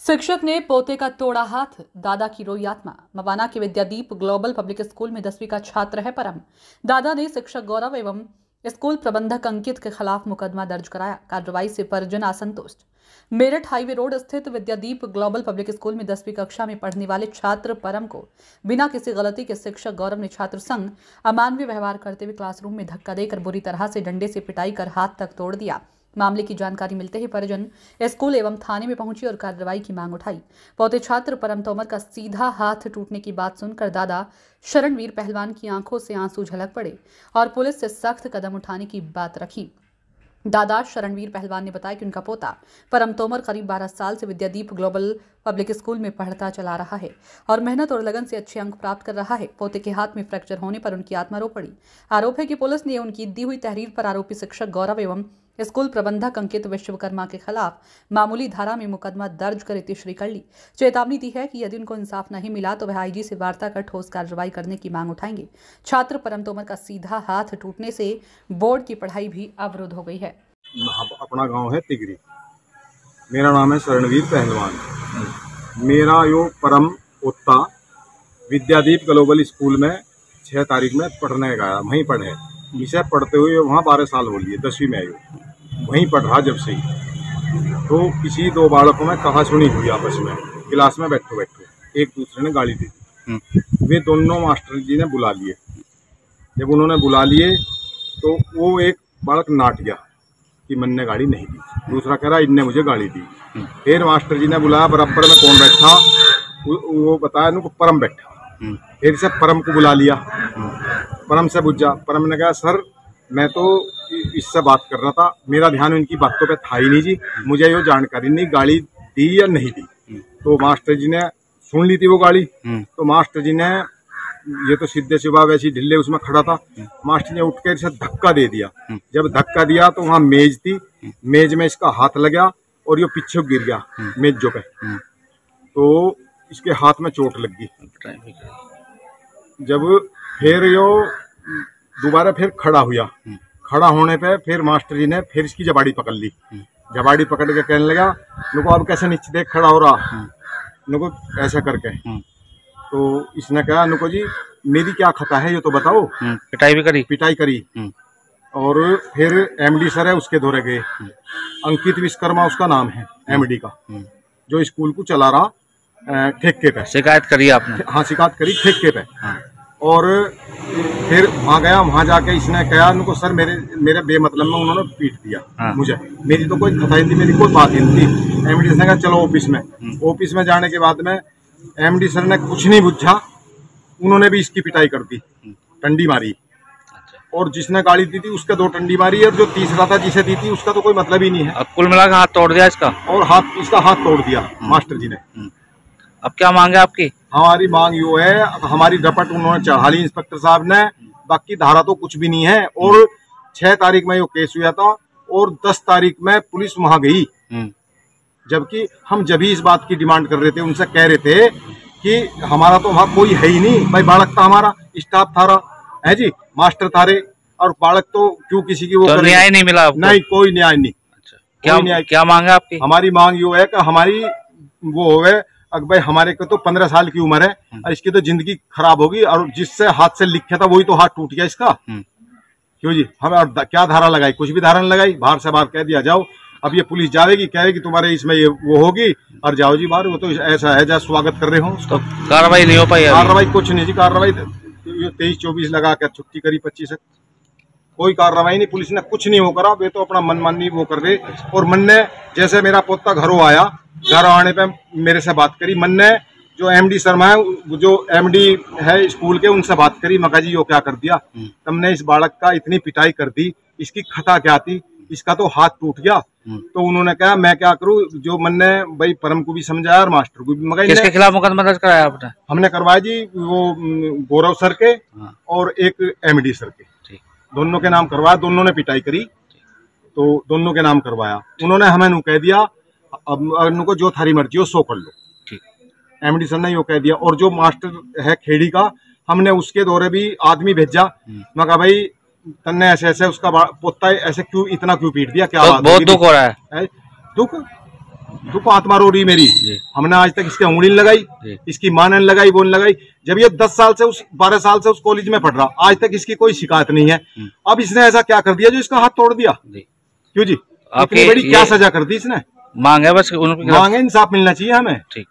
शिक्षक ने पोते का तोड़ा हाथ, दादा की रोई आत्मा। मवाना के विद्यादीप ग्लोबल पब्लिक स्कूल में 10वीं का छात्र है परम। दादा ने शिक्षक गौरव एवं स्कूल प्रबंधक अंकित के खिलाफ मुकदमा दर्ज कराया। कार्रवाई से परिजन असंतुष्ट। मेरठ हाईवे रोड स्थित विद्यादीप ग्लोबल पब्लिक स्कूल में 10वीं कक्षा में पढ़ने वाले छात्र परम को बिना किसी गलती के शिक्षक गौरव ने छात्र संग अमानवीय व्यवहार करते हुए क्लासरूम में धक्का देकर बुरी तरह से डंडे से पिटाई कर हाथ तक तोड़ दिया। मामले की जानकारी मिलते ही परिजन स्कूल एवं थाने में पहुंची और कार्रवाई की मांग उठाई। पौते छात्र परम तोमर का सीधा हाथ टूटने की बात सुनकर दादा शरणवीर पहलवान की आंखों से आंसू झलक पड़े और पुलिस से सख्त कदम उठाने की बात रखी। दादा शरणवीर पहलवान ने बताया कि उनका पोता परम तोमर करीब 12 साल से विद्यादीप ग्लोबल पब्लिक स्कूल में पढ़ता चला रहा है और मेहनत और लगन से अच्छे अंक प्राप्त कर रहा है। पोते के हाथ में फ्रैक्चर होने पर उनकी आत्मा रो पड़ी। आरोप है कि पुलिस ने उनकी दी हुई तहरीर पर आरोपी शिक्षक गौरव एवं स्कूल प्रबंधक अंकित विश्वकर्मा के खिलाफ मामूली धारा में मुकदमा दर्ज कर इतिश्री कर ली। चेतावनी दी है कि यदि उनको इंसाफ नहीं मिला तो वह आईजी से वार्ता कर ठोस कार्रवाई करने की मांग उठाएंगे। छात्र परम तोमर का सीधा हाथ टूटने से बोर्ड की पढ़ाई भी अवरुद्ध हो गई है। अपना गांव है तिगरी। मेरा नाम है शरणवीर पहलवान। मेरा यो परम उत्ता विद्यादीप ग्लोबल स्कूल में 6 तारीख में पढ़ने गया। वहीं पढ़े विषय पढ़ते हुए वहाँ 12 साल हो लिए। 10वीं में आयु वहीं पढ़ रहा जब से ही। तो किसी 2 बालकों में कहा सुनी हुई आपस में क्लास में बैठो एक दूसरे ने गाली दी थी। वे दोनों मास्टर जी ने बुला लिए। जब उन्होंने बुला लिए तो वो एक बालक नाट गया कि मन ने गाड़ी नहीं दी। दूसरा कह रहा इनने मुझे गाड़ी दी। फिर मास्टर जी ने बुलाया बराबर में कौन बैठा, वो बताया इनको परम बैठा। फिर से परम को बुला लिया। परम से पूछा। परम ने कहा सर मैं तो इससे बात कर रहा था, मेरा ध्यान इनकी बातों पे था ही नहीं जी, मुझे ये जानकारी नहीं गाड़ी दी या नहीं दी। तो मास्टर जी ने सुन ली थी वो गाड़ी। तो मास्टर जी ने ये तो सीधे सुबह वैसी ढिल्ले उसमें खड़ा था। मास्टर ने उठ के इसे धक्का दे दिया। जब धक्का दिया तो वहाँ मेज थी, मेज में इसका हाथ लगा और ये पीछे गिर गया मेजों पे। तो इसके हाथ में चोट लग गई। जब फिर यो दोबारा फिर खड़ा हुआ, खड़ा होने पे फिर मास्टर जी ने फिर इसकी जबाड़ी पकड़ ली। जबाड़ी पकड़ के कहने लगा नुको अब कैसे नीचे देख खड़ा हो रहा, नुको ऐसा करके। तो इसने कहा नुको जी मेरी क्या खता है ये तो बताओ। पिटाई करी। और फिर एमडी सर है उसके दौरे गए। अंकित विश्वकर्मा उसका नाम है एमडी का, जो स्कूल को चला रहा ठेके पे। शिकायत करी आपने? हाँ शिकायत करी ठेके पे। और फिर वहाँ गया, वहाँ जाके इसने कहा उनको सर मेरे बेमतलब में उन्होंने पीट दिया मुझे, मेरी तो कोई खता ही नहीं, मेरी कोई बात ही नहीं थी। एमडी सर ने कहा चलो ऑफिस में। ऑफिस में जाने के बाद में एमडी सर ने कुछ नहीं बुझा, उन्होंने भी इसकी पिटाई कर दी, टंडी मारी। और जिसने गाड़ी दी थी उसके 2 टंडी मारी और जो तीसरा था जिसे दी थी उसका तो कोई मतलब ही नहीं है। कुल मिलाकर हाथ तोड़ दिया इसका, और इसका हाथ तोड़ दिया मास्टर जी ने। अब क्या मांग है आपकी? हमारी मांग यो है, हमारी रपट उन्होंने चढ़ा ली इंस्पेक्टर साहब ने, बाकी धारा तो कुछ भी नहीं है। और 6 तारीख में यो केस हुआ था और 10 तारीख में पुलिस वहां गई। जबकि हम जब भी इस बात की डिमांड कर रहे थे, उनसे कह रहे थे कि हमारा तो वहाँ कोई है ही नहीं भाई, बालक था हमारा, स्टाफ था है जी, मास्टर थारे, और बालक तो क्यों किसी की वो तो न्याय नहीं मिला आपको? नहीं, कोई न्याय नहीं। अच्छा, क्या मांग है आपकी? हमारी मांग यो है कि हमारी वो होवे भाई, हमारे को तो 15 साल की उम्र है और इसकी तो जिंदगी खराब होगी, और जिससे हाथ से लिखा था वही तो हाथ टूट गया इसका। क्यों जी, हमें और क्या धारा लगाई? कुछ भी धारा लगाई, बाहर से बाहर कह दिया जाओ। अब ये पुलिस जाएगी, कहेगी तुम्हारे इसमें ये वो होगी, और जाओ जी बाहर। वो तो ऐसा है जैसे स्वागत कर रहे हो। तो कार्रवाई नहीं हो पाई? कार्रवाई कुछ नहीं जी, कार्रवाई 23-24 लगा कर छुट्टी करी 25 से, कोई कार्रवाई नहीं। पुलिस ने कुछ नहीं वो करा, वे तो अपना मनमानी वो कर रहे। और मन ने जैसे मेरा पोता घरों आया, घर आने पे मेरे से बात करी। मन ने जो एमडी शर्मा है, जो एमडी है स्कूल के, उनसे बात करी। मका जी यो क्या कर दिया तुमने, इस बालक का इतनी पिटाई कर दी, इसकी खता क्या थी, इसका तो हाथ टूट गया। तो उन्होंने कहा मैं क्या करूं, जो मन ने भाई परम को भी समझाया और मास्टर को भी। मगर किसके खिलाफ मुकदमा दर्ज कराया आपने? हमने करवाया जी वो गौरव सर के और एक एमडी सर के, दोनों के नाम करवाया। दोनों ने पिटाई करी तो दोनों के नाम करवाया। उन्होंने हमें नु कह दिया अब उनको जो थारी मर्जी हो सो कर लो। एमडी सर ने यो कह दिया। और जो मास्टर है खेड़ी का, हमने उसके दौरे भी आदमी भेजा। मैं कहा भाई तन्ने ऐसे ऐसे उसका पोता ऐसे क्यों इतना क्यों पीट दिया, क्या तो बहुत दुख हो रहा है? दुख दुख आत्मा रो रही मेरी। जी। हमने आज तक इसके उंगली नहीं लगाई, जी। इसकी मां ने लगाई, वो नहीं लगाई। जब ये 10 साल से 12 साल से उस कॉलेज में पढ़ रहा, आज तक इसकी कोई शिकायत नहीं है। अब इसने ऐसा क्या कर दिया जो इसका हाथ तोड़ दिया? जी। क्यों जी? आपकी इतनी बड़ी क्या ये सजा कर दी इसने? मांग है बस उनके खिलाफ? मांगे इंसाफ मिलना चाहिए हमें। ठीक।